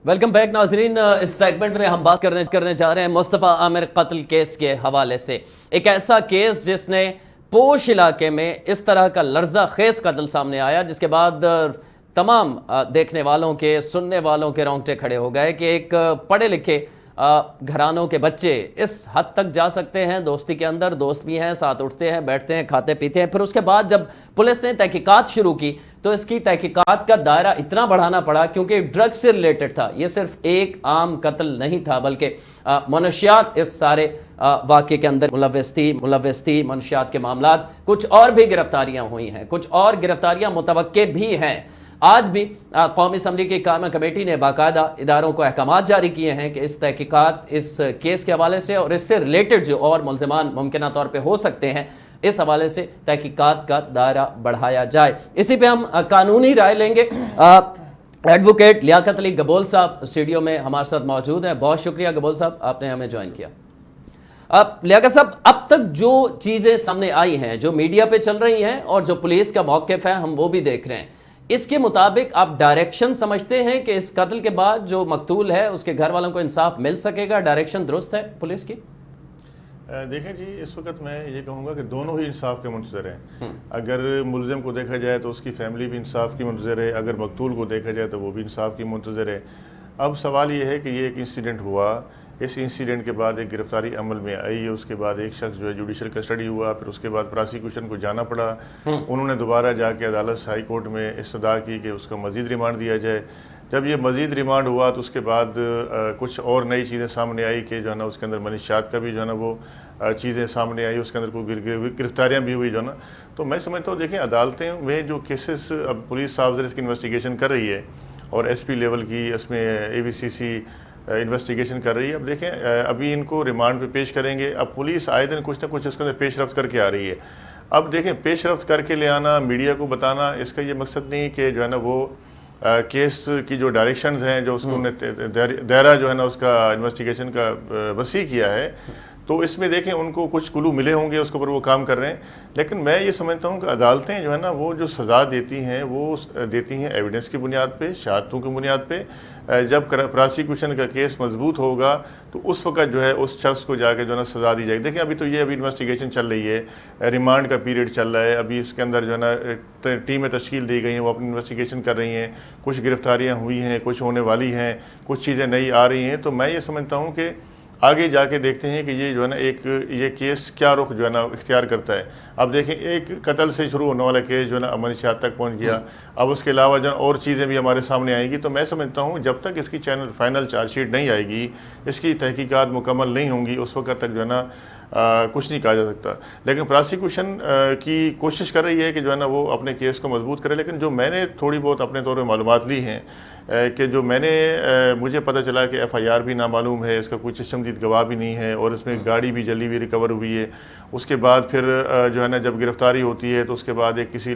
Welcome back ناظرین، اس segment میں ہم بات کرنے جا رہے ہیں مصطفیٰ عامر قتل کیس کے حوالے سے۔ ایک ایسا کیس جس نے پوش علاقے میں اس طرح کا لرزہ خیز قتل سامنے آیا جس کے بعد تمام دیکھنے والوں کے سننے والوں کے رونگٹے کھڑے ہو گئے کہ ایک پڑھے لکھے گھرانوں کے بچے اس حد تک جا سکتے ہیں، دوستی کے اندر دوست بھی ہیں، ساتھ اٹھتے ہیں، بیٹھتے ہیں، کھاتے پیتے ہیں۔ پھر اس کے بعد جب پولیس نے تحقیقات شروع کی تو اس کی تحقیقات کا دائرہ اتنا بڑھانا پڑا کیونکہ ڈرگ سے ریلیٹڈ تھا، یہ صرف ایک عام قتل نہیں تھا بلکہ منشیات اس سارے واقعے کے اندر ملوث تھی، منشیات کے معاملات۔ کچھ اور بھی گرفتاریاں ہوئی ہیں، کچھ اور گرفتاریاں متوقع بھی ہیں۔ آج بھی قومی اسمبلی کی قائمہ کمیٹی نے باقاعدہ اداروں کو احکامات جاری کیے ہیں کہ اس تحقیقات اس کیس کے حوالے سے اور اس سے ریلیٹڈ جو اور ملزمان ممکنہ طور پہ ہو سکتے ہیں اس حوالے سے تحقیقات کا دائرہ بڑھایا جائے۔ اسی پہ ہم قانونی رائے لیں گے۔ ایڈوکیٹ لیاقت علی گبول صاحب اسٹوڈیو میں ہمارے ساتھ موجود ہیں۔ بہت شکریہ گبول صاحب، آپ نے ہمیں جوائن کیا۔ لیاقت صاحب، اب تک جو چیزیں سامنے آئی ہیں، جو میڈیا پہ چل رہی ہیں اور جو پولیس کا موقف ہے ہم وہ بھی دیکھ رہے ہیں، اس کے مطابق آپ ڈائریکشن سمجھتے ہیں کہ اس قتل کے بعد جو مقتول ہے اس کے گھر والوں کو انصاف مل سکے گا؟ ڈائریکشن درست ہے پولیس کی؟ دیکھیں جی، اس وقت میں یہ کہوں گا کہ دونوں ہی انصاف کے منتظر ہیں۔ اگر ملزم کو دیکھا جائے تو اس کی فیملی بھی انصاف کی منتظر ہے، اگر مقتول کو دیکھا جائے تو وہ بھی انصاف کی منتظر ہے۔ اب سوال یہ ہے کہ یہ ایک انسیڈنٹ ہوا، اس انسیڈنٹ کے بعد ایک گرفتاری عمل میں آئی، اس کے بعد ایک شخص جو ہے جوڈیشل کسٹڈی ہوا، پھر اس کے بعد پراسیکیوشن کو جانا پڑا۔ انہوں نے دوبارہ جا کے عدالت ہائی کورٹ میں استدعا کی کہ اس کو مزید ریمانڈ دیا جائے۔ جب یہ مزید ریمانڈ ہوا تو اس کے بعد کچھ اور نئی چیزیں سامنے آئی کہ جو ہے نا اس کے اندر منشیات کا بھی جو ہے نا وہ چیزیں سامنے آئی، اس کے اندر کوئی گرفتاریاں بھی ہوئی جو ہے نا۔ تو میں سمجھتا ہوں دیکھیں عدالتیں میں جو کیسز اب پولیس آفیسر اس کی انویسٹیگیشن کر رہی ہے اور ایس پی لیول کی اس میں AVCC انویسٹیگیشن کر رہی ہے۔ اب دیکھیں ابھی ان کو ریمانڈ پہ پیش کریں گے، اب پولیس آئے دن کچھ نہ کچھ اس کے اندر پیش رفت کر کے آ رہی ہے۔ اب دیکھیں پیش رفت کر کے لے آنا، میڈیا کو بتانا، اس کا یہ مقصد نہیں کہ جو ہے نا وہ کیس کی جو ڈائریکشنز ہیں جو اس کو دائرہ جو ہے نا اس کا انویسٹیگیشن کا وسیع کیا ہے، تو اس میں دیکھیں ان کو کچھ کلو ملے ہوں گے، اس کے اوپر وہ کام کر رہے ہیں۔ لیکن میں یہ سمجھتا ہوں کہ عدالتیں جو ہے نا وہ جو سزا دیتی ہیں وہ دیتی ہیں ایویڈنس کی بنیاد پہ، شہادتوں کی بنیاد پہ۔ جب پراسیکیوشن کا کیس مضبوط ہوگا تو اس وقت جو ہے اس شخص کو جا کے جو ہے نا سزا دی جائے گی۔ دیکھیں ابھی تو یہ انویسٹیگیشن چل رہی ہے، ریمانڈ کا پیریڈ چل رہا ہے، ابھی اس کے اندر جو ہے نا ٹیمیں تشکیل دی گئی ہیں، وہ اپنی انویسٹیگیشن کر رہی ہیں، کچھ گرفتاریاں ہوئی ہیں، کچھ ہونے والی ہیں، کچھ چیزیں نئی آ رہی ہیں۔ تو میں یہ سمجھتا ہوں کہ آگے جا کے دیکھتے ہیں کہ یہ جو ہے نا یہ کیس کیا رخ جو ہے نا اختیار کرتا ہے۔ اب دیکھیں ایک قتل سے شروع ہونے والا کیس جو ہے نا منشیات تک پہنچ گیا، اب اس کے علاوہ جو اور چیزیں بھی ہمارے سامنے آئیں گی۔ تو میں سمجھتا ہوں جب تک اس کی فائنل چارج شیٹ نہیں آئے گی، اس کی تحقیقات مکمل نہیں ہوں گی، اس وقت تک جو ہے نا کچھ نہیں کہا جا سکتا۔ لیکن پراسیکیوشن کی کوشش کر رہی ہے کہ جو ہے نا وہ اپنے کیس کو مضبوط کرے۔ لیکن جو میں نے تھوڑی بہت اپنے طور پہ معلومات لی ہیں کہ جو مجھے پتہ چلا کہ FIR بھی نامعلوم ہے، اس کا کوئی چشم دید گواہ بھی نہیں ہے، اور اس میں گاڑی بھی جلی ہوئی ریکور ہوئی ہے۔ اس کے بعد پھر جو ہے نا جب گرفتاری ہوتی ہے تو اس کے بعد ایک کسی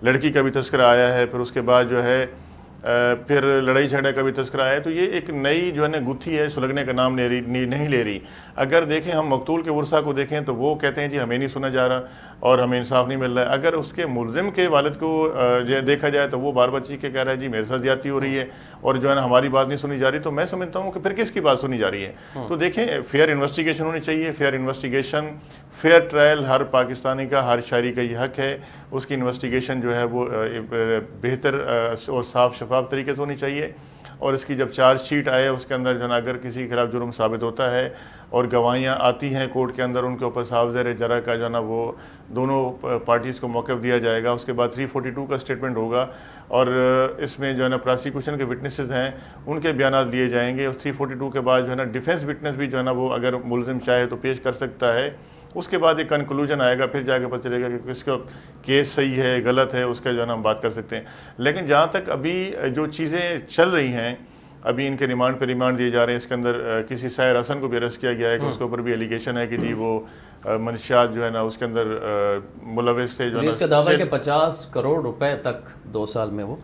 لڑکی کا بھی تذکرہ آیا ہے، پھر اس کے بعد جو ہے پھر لڑائی جھگڑے کا بھی تذکرہ ہے۔ تو یہ ایک نئی جو ہے نا گتھی ہے، سلگنے کا نام نہیں لے رہی۔ اگر دیکھیں ہم مقتول کے ورثاء کو دیکھیں تو وہ کہتے ہیں جی ہمیں نہیں سنا جا رہا اور ہمیں انصاف نہیں مل رہا ہے۔ اگر اس کے ملزم کے والد کو دیکھا جائے تو وہ بار بار چیخ کے کہہ رہا ہے جی میرے ساتھ زیادتی ہو رہی ہے اور جو ہے نا ہماری بات نہیں سنی جا رہی۔ تو میں سمجھتا ہوں کہ پھر کس کی بات سنی جا رہی ہے؟ تو دیکھیں فیئر انویسٹیگیشن ہونی چاہیے، فیئر انویسٹیگیشن، فیئر ٹرائل ہر پاکستانی کا، ہر شہری کا یہ حق ہے۔ اس کی انویسٹیگیشن جو ہے وہ بہتر اور صاف شفاف طریقے سے ہونی چاہیے، اور اس کی جب چارج شیٹ آئے اس کے اندر جو ہے نا اگر کسی کے خلاف جرم ثابت ہوتا ہے اور گواہیاں آتی ہیں کورٹ کے اندر، ان کے اوپر صاف زیر جرح کا جو ہے نا وہ دونوں پارٹیز کو موقف دیا جائے گا۔ اس کے بعد 342 کا اسٹیٹمنٹ ہوگا، اور اس میں جو ہے نا پراسیکیوشن کے وٹنسز ہیں ان کے بیانات لیے جائیں گے۔ اس 342 کے بعد جو ہے نا ڈیفینس وٹنس بھی جو ہے نا وہ اگر ملزم چاہے تو پیش کر سکتا ہے۔ اس کے بعد ایک کنکلوژن آئے گا، پھر جا کے پتہ چلے گا کہ کس کا کیس صحیح ہے غلط ہے، اس کا جو ہے نا ہم بات کر سکتے ہیں۔ لیکن جہاں تک ابھی جو چیزیں چل رہی ہیں، ابھی ان کے ریمانڈ پہ ریمانڈ دیے جا رہے ہیں، اس کے اندر کسی سائر حسن کو بھی اریسٹ کیا گیا ہے کہ اس کے اوپر بھی ایلیگیشن ہے کہ جی وہ منشیات جو ہے نا اس کے اندر ملوث تھے، جو ہے نا اس کا دعویٰ ہے کہ 50 کروڑ روپے تک 2 سال میں وہ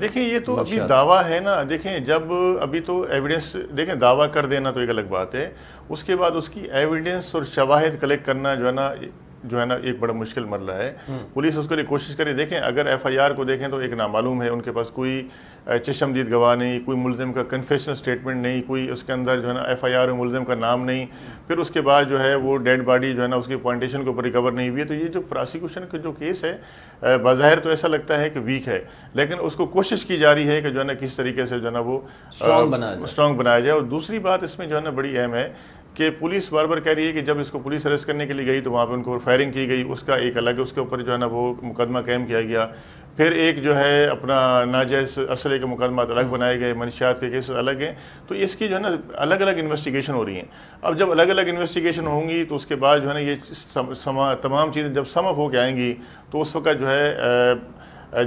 دیکھیں یہ تو ابھی دعویٰ ہے نا۔ دیکھیں جب ابھی تو ایویڈنس، دیکھیں دعویٰ کر دینا تو ایک الگ بات ہے، اس کے بعد اس کی ایویڈنس اور شواہد کلیکٹ کرنا جو ہے نا جو ہے نا ایک بڑا مشکل مرحلہ ہے. پولیس اس کے لیے کوشش کرے. دیکھیں اگر ایف آئی آر کو دیکھیں تو ایک نامعلوم ہے, ان کے پاس کوئی چشمدید گواہ نہیں, کوئی ملزم کا کنفیشن سٹیٹمنٹ نہیں, کوئی اس کے اندر جو ہے نا ایف آئی آر میں ملزم کا نام نہیں, پھر اس کے بعد جو ہے وہ ڈیڈ باڈی جو ہے نا اس کی پوائنٹیشن کے اوپر ریکور نہیں ہوئی ہے. تو یہ جو پراسیکیوشن کا جو کیس ہے بظاہر تو ایسا لگتا ہے کہ ویک ہے, لیکن اس کو کوشش کی جا رہی ہے کہ جو ہے نا کس طریقے سے جو ہے نا وہ اسٹرانگ بنایا جائے. اور دوسری بات اس میں جو ہے نا بڑی اہم ہے کہ پولیس بار بار کہہ رہی ہے کہ جب اس کو پولیس اریسٹ کرنے کے لیے گئی تو وہاں پہ ان کو فائرنگ کی گئی, اس کا ایک الگ اس کے اوپر جو ہے نا وہ مقدمہ قائم کیا گیا. پھر ایک جو ہے اپنا ناجائز اسلحے کے مقدمات الگ بنائے گئے, منشیات کے کیسز الگ ہیں. تو اس کی جو ہے نا الگ الگ انویسٹیگیشن ہو رہی ہیں. اب جب الگ الگ انویسٹیگیشن ہوں گی تو اس کے بعد جو ہے نا یہ تمام چیزیں جب سم اپ ہو کے آئیں گی تو اس وقت جو ہے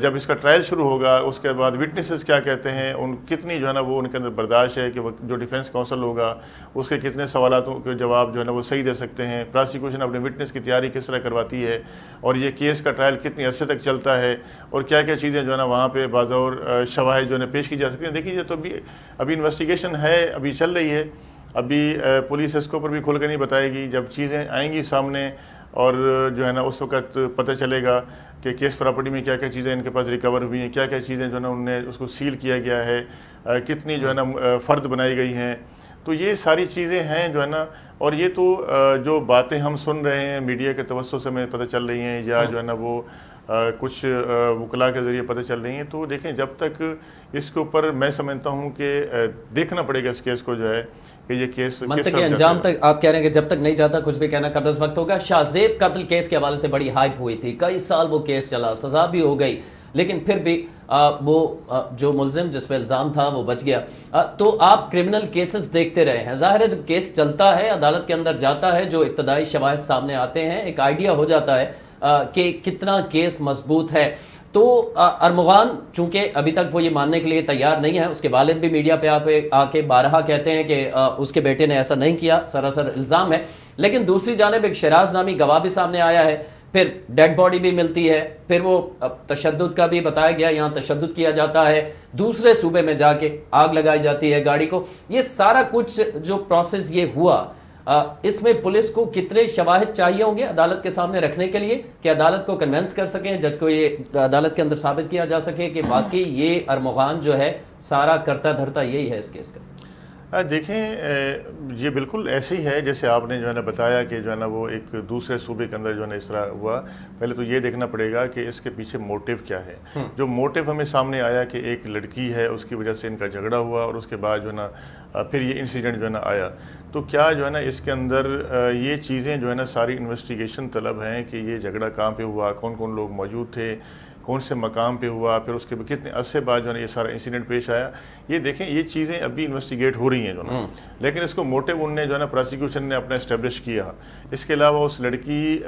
جب اس کا ٹرائل شروع ہوگا اس کے بعد وٹنسز کیا کہتے ہیں, ان کتنی جو ہے نا وہ ان کے اندر برداشت ہے کہ جو ڈیفینس کونسل ہوگا اس کے کتنے سوالاتوں کے جواب جو ہے نا وہ صحیح دے سکتے ہیں, پراسیکیوشن اپنے وٹنس کی تیاری کس طرح کرواتی ہے, اور یہ کیس کا ٹرائل کتنی عرصے تک چلتا ہے, اور کیا کیا چیزیں جو ہے نا وہاں پہ بعض اور شواہد جو ہے نا پیش کی جا سکتی ہیں. دیکھیے تو ابھی انویسٹیگیشن ہے, ابھی چل رہی ہے, ابھی پولیس اس کے اوپر بھی کھول کے نہیں بتائے گی. جب چیزیں آئیں گی سامنے اور جو ہے نا اس وقت پتہ چلے گا کہ کیس پراپرٹی میں کیا کیا چیزیں ان کے پاس ریکور ہوئی ہیں, کیا کیا چیزیں جو ہے نا انہوں نے اس کو سیل کیا گیا ہے, کتنی جو ہے نا فرد بنائی گئی ہیں. تو یہ ساری چیزیں ہیں جو ہے نا, اور یہ تو جو باتیں ہم سن رہے ہیں میڈیا کے توسط سے ہمیں پتہ چل رہی ہیں یا جو ہے نا وہ کچھ وکلاء کے ذریعے پتہ چل رہی ہیں. تو دیکھیں جب تک اس کے اوپر میں سمجھتا ہوں کہ دیکھنا پڑے گا اس کیس کو جو ہے کہ یہ کیس منطقی انجام تک. آپ کہہ رہے ہیں کہ جب تک نہیں جاتا کچھ بھی کہنا قبل از وقت ہوگا. شاہ زیب قتل کیس کے حوالے سے بڑی ہائپ ہوئی تھی, کئی سال وہ کیس چلا, سزا بھی ہو گئی, لیکن پھر بھی وہ جو ملزم جس پہ الزام تھا وہ بچ گیا. تو آپ کرمنل کیسز دیکھتے رہے ہیں, ظاہر ہے جب کیس چلتا ہے عدالت کے اندر جاتا ہے جو ابتدائی شواہد سامنے آتے ہیں ایک آئیڈیا ہو جاتا ہے کہ کتنا کیس مضبوط ہے. تو ارمغان چونکہ ابھی تک وہ یہ ماننے کے لیے تیار نہیں ہے, اس کے والد بھی میڈیا پہ آ کے بارہا کہتے ہیں کہ اس کے بیٹے نے ایسا نہیں کیا, سراسر الزام ہے. لیکن دوسری جانب ایک شراز نامی گواہ بھی سامنے آیا ہے, پھر ڈیڈ باڈی بھی ملتی ہے, پھر وہ تشدد کا بھی بتایا گیا, یہاں تشدد کیا جاتا ہے, دوسرے صوبے میں جا کے آگ لگائی جاتی ہے گاڑی کو. یہ سارا کچھ جو پروسیس یہ ہوا, اس میں پولیس کو کتنے شواہد چاہیے ہوں گے عدالت کے سامنے رکھنے کے لیے کہ عدالت کو کنونس کر سکیں, جج کو یہ عدالت کے اندر ثابت کیا جا سکے کہ واقعی یہ ارمغان جو ہے سارا کرتا دھرتا یہی ہے اس کیس کا. دیکھیں یہ بالکل ایسے ہی ہے جیسے آپ نے جو ہے نا بتایا کہ جو ہے نا وہ ایک دوسرے صوبے کے اندر جو ہے نا اس طرح ہوا. پہلے تو یہ دیکھنا پڑے گا کہ اس کے پیچھے موٹیو کیا ہے. جو موٹیو ہمیں سامنے آیا کہ ایک لڑکی ہے, اس کی وجہ سے ان کا جھگڑا ہوا, اور اس کے بعد جو ہے نا پھر یہ انسیڈنٹ جو ہے نا آیا. تو کیا جو ہے نا اس کے اندر یہ چیزیں جو ہے نا ساری انویسٹیگیشن طلب ہیں کہ یہ جھگڑا کہاں پہ ہوا, کون کون لوگ موجود تھے, کون سے مقام پہ ہوا, پھر اس کے کتنے عرصے بعد جو ہے نا یہ سارا انسیڈنٹ پیش آیا. یہ دیکھیں یہ چیزیں ابھی انویسٹیگیٹ ہو رہی ہیں جو نا, لیکن اس کو موٹیو ان نے جو ہے نا پراسیکیوشن نے اپنا اسٹیبلش کیا. اس کے علاوہ اس لڑکی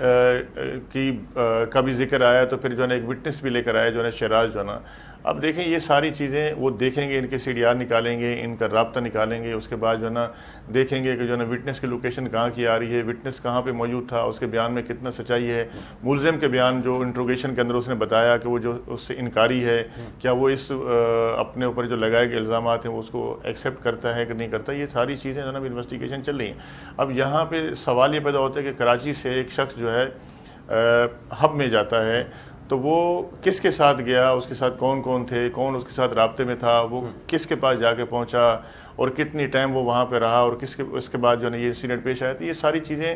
کا بھی ذکر آیا, تو پھر جو ہے نا ایک وٹنس بھی لے کر آیا جو ہے نا شراز جو ہے نا. اب دیکھیں یہ ساری چیزیں وہ دیکھیں گے, ان کے سی ڈی آر نکالیں گے, ان کا رابطہ نکالیں گے, اس کے بعد جو ہے نا دیکھیں گے کہ جو ہے نا وٹنس کی لوکیشن کہاں کی آ رہی ہے, وٹنس کہاں پہ موجود تھا, اس کے بیان میں کتنا سچائی ہے, ملزم کے بیان جو انٹروگیشن کے اندر اس نے بتایا کہ وہ جو اس سے انکاری ہے, کیا وہ اس اپنے اوپر جو لگائے گئے الزامات ہیں وہ اس کو ایکسیپٹ کرتا ہے کہ نہیں کرتا. یہ ساری چیزیں جو ہے نا انویسٹیگیشن چل رہی ہیں. اب یہاں پہ سوال یہ پیدا ہوتا ہے کہ کراچی سے ایک شخص جو ہے ہب میں جاتا ہے, تو وہ کس کے ساتھ گیا, اس کے ساتھ کون کون تھے, کون اس کے ساتھ رابطے میں تھا, وہ کس کے پاس جا کے پہنچا, اور کتنی ٹائم وہ وہاں پہ رہا, اور اس کے بعد جو ہے نا یہ انسیڈنٹ پیش آیا. تو یہ ساری چیزیں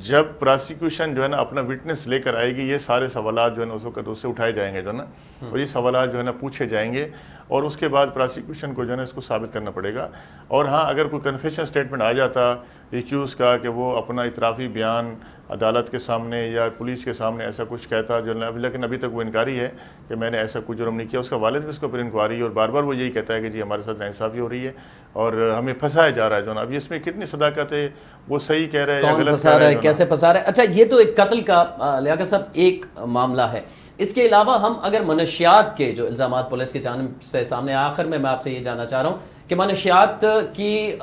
جب پراسیکیوشن جو ہے نا اپنا وٹنس لے کر آئے گی, یہ سارے سوالات جو ہے نا اس وقت اس سے اٹھائے جائیں گے جو ہے نا, اور یہ سوالات جو ہے نا پوچھے جائیں گے, اور اس کے بعد پراسیکیوشن کو جو ہے نا اس کو ثابت کرنا پڑے گا. اور ہاں اگر کوئی کنفیشن اسٹیٹمنٹ آ جاتا ایکیوز کا کہ وہ اپنا اعترافی بیان عدالت کے سامنے یا پولیس کے سامنے ایسا کچھ کہتا جو ہے, لیکن ابھی تک وہ انکاری ہے کہ میں نے ایسا کوئی جرم نہیں کیا. اس کا والد بھی اس کو پھر انکوائری, اور بار بار وہ یہی کہتا ہے کہ جی ہمارے ساتھ ناانصافی ہو رہی ہے اور ہمیں پھنسایا جا رہا ہے جو نا. اب اس میں کتنی صداقت ہے, وہ صحیح کہہ رہا ہے یا غلط کہہ رہا ہے, کیسے پھنسا رہا ہے. اچھا یہ تو ایک قتل کا لیاقت صاحب ایک معاملہ ہے. اس کے علاوہ ہم اگر منشیات کے جو الزامات پولیس کی جانب سے سامنے, آخر میں آپ سے یہ جاننا چاہ رہا ہوں کہ منشیات کی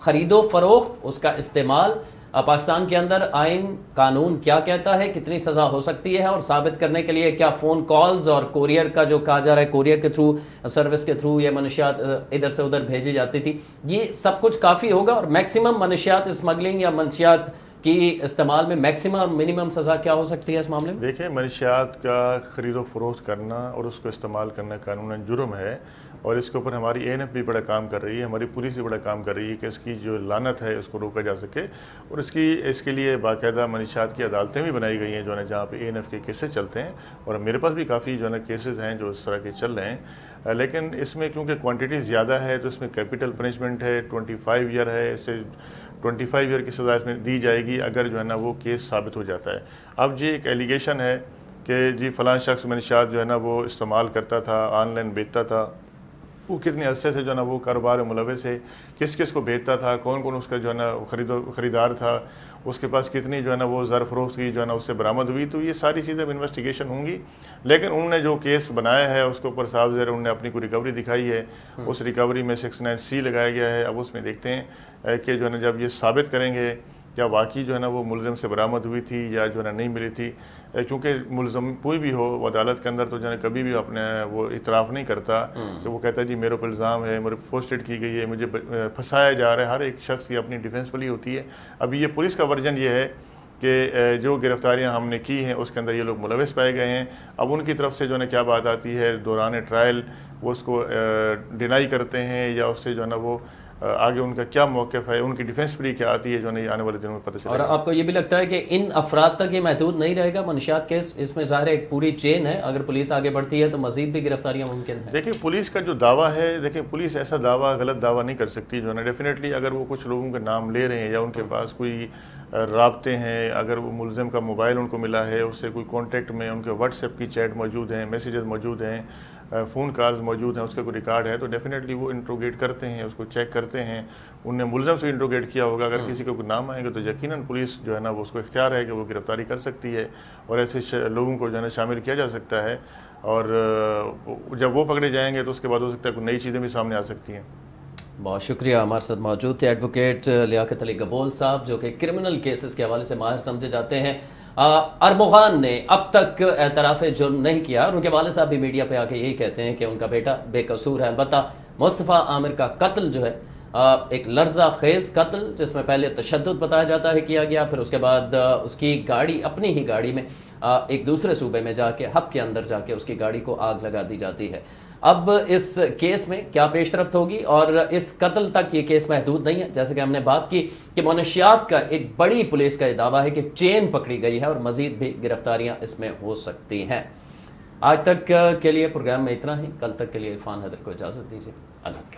خرید و فروخت, اس کا استعمال پاکستان کے اندر آئین قانون کیا کہتا ہے, کتنی سزا ہو سکتی ہے, اور ثابت کرنے کے لیے کیا فون کالز اور کوریئر کا جو کہا جا رہا ہے کوریئر کے تھرو, سروس کے تھرو یہ منشیات ادھر سے ادھر بھیجی جاتی تھی, یہ سب کچھ کافی ہوگا. اور میکسیمم منشیات اسمگلنگ یا منشیات کی استعمال میں میکسیمم اور منیمم سزا کیا ہو سکتی ہے اس معاملے میں؟ دیکھیں منشیات کا خرید و فروخت کرنا اور اس کو استعمال کرنا قانوناً جرم ہے، اور اس کے اوپر ہماری اے این ایف بھی بڑا کام کر رہی ہے، ہماری پولیس بھی بڑا کام کر رہی ہے کہ اس کی جو لعنت ہے اس کو روکا جا سکے، اور اس کے لیے باقاعدہ منشیات کی عدالتیں بھی بنائی گئی ہیں جو ہے جہاں پہ اے این ایف کے کیسز چلتے ہیں، اور میرے پاس بھی کافی جو ہے کیسز ہیں جو اس طرح کے چل رہے ہیں، لیکن اس میں کیونکہ کوانٹٹی زیادہ ہے تو اس میں کیپٹل پنشمنٹ ہے، 25 ایئر ہے، اس سے 25 ایئر کی سزا اس میں دی جائے گی اگر جو ہے نا وہ کیس ثابت ہو جاتا ہے۔ اب جی ایک ایلیگیشن ہے کہ جی فلاں شخص منشیات جو ہے نا وہ استعمال کرتا تھا، آن لائن بیچتا تھا، وہ کتنے عرصے سے جو ہے نا وہ کاروبار ملوث ہے، کس کس کو بیچتا تھا، کون کون اس کا جو ہے نا خریدار تھا، اس کے پاس کتنی جو ہے نا وہ زر فروخت کی جو ہے نا اس سے برآمد ہوئی، تو یہ ساری چیزیں انویسٹیگیشن ہوں گی، لیکن انہوں نے جو کیس بنایا ہے اس کے اوپر صاف ظاہر انہوں نے اپنی کوئی ریکوری دکھائی ہے، اس ریکوری میں 69C لگایا گیا ہے۔ اب اس میں دیکھتے ہیں کہ جو ہے نا جب یہ ثابت کریں گے کیا واقعی جو ہے نا وہ ملزم سے برآمد ہوئی تھی یا جو ہے نا نہیں ملی تھی، کیونکہ ملزم کوئی بھی ہو وہ عدالت کے اندر تو جو ہے کبھی بھی اپنے وہ اعتراف نہیں کرتا کہ وہ کہتا ہے جی میرے اوپر الزام ہے، میرے پوسٹڈ کی گئی ہے، مجھے پھنسایا جا رہا ہے۔ ہر ایک شخص کی اپنی ڈیفینس پلی ہوتی ہے۔ ابھی یہ پولیس کا ورژن یہ ہے کہ جو گرفتاریاں ہم نے کی ہیں اس کے اندر یہ لوگ ملوث پائے گئے ہیں۔ اب ان کی طرف سے جو ہے کیا بات آتی ہے دوران ٹرائل، وہ اس کو ڈینائی کرتے ہیں یا اس سے جو ہے نا وہ آگے ان کا کیا موقف ہے، ان کی ڈیفینس پلی کیا آتی ہے جو ہے آنے والے دنوں میں پتہ چلے گا۔ اور آپ کو یہ بھی لگتا ہے کہ ان افراد تک یہ محدود نہیں رہے گا منشیات کیس؟ اس میں ظاہر ایک پوری چین ہے، اگر پولیس آگے بڑھتی ہے تو مزید بھی گرفتاریاں ممکن ہیں۔ دیکھیں پولیس کا جو دعویٰ ہے، دیکھیں پولیس ایسا دعویٰ غلط دعویٰ نہیں کر سکتی جو ہے نا، ڈیفینیٹلی اگر وہ کچھ لوگوں کے نام لے رہے ہیں یا ان کے پاس کوئی رابطے ہیں، اگر وہ ملزم کا موبائل ان کو ملا ہے، اس سے کوئی کانٹیکٹ میں ان کے واٹس ایپ کی چیٹ موجود ہیں، میسیجز موجود ہیں، فون کالز موجود ہیں، اس کا کوئی ریکارڈ ہے تو ڈیفینیٹلی وہ انٹروگیٹ کرتے ہیں، اس کو چیک کرتے ہیں۔ انہوں نے ملزم سے انٹروگیٹ کیا ہوگا، اگر کسی کو کوئی نام آئیں گے تو یقیناً پولیس جو ہے نا وہ اس کو اختیار ہے کہ وہ گرفتاری کر سکتی ہے اور ایسے لوگوں کو جو ہے نا شامل کیا جا سکتا ہے، اور جب وہ پکڑے جائیں گے تو اس کے بعد ہو سکتا ہے کوئی نئی چیزیں بھی سامنے آ سکتی ہیں۔ بہت شکریہ، ہمارے ساتھ موجود تھے ایڈوکیٹ لیاقت علی گبول صاحب جو کہ کرمنل کیسز کے حوالے سے ماہر سمجھے جاتے ہیں۔ ارمغان نے اب تک اعتراف جرم نہیں کیا، اور ان کے والد صاحب بھی میڈیا پہ آ کے یہی کہتے ہیں کہ ان کا بیٹا بے قصور ہے۔ البتہ مصطفیٰ عامر کا قتل جو ہے ایک لرزہ خیز قتل، جس میں پہلے تشدد بتایا جاتا ہے کیا گیا، پھر اس کے بعد اس کی گاڑی، اپنی ہی گاڑی میں ایک دوسرے صوبے میں جا کے حب کے اندر جا کے اس کی گاڑی کو آگ لگا دی جاتی ہے۔ اب اس کیس میں کیا پیش رفت ہوگی، اور اس قتل تک یہ کیس محدود نہیں ہے، جیسے کہ ہم نے بات کی کہ منشیات کا ایک بڑی پولیس کا یہ دعویٰ ہے کہ چین پکڑی گئی ہے اور مزید بھی گرفتاریاں اس میں ہو سکتی ہیں۔ آج تک کے لیے پروگرام میں اتنا ہی، کل تک کے لیے عرفان حیدر کو اجازت دیجیے، اللہ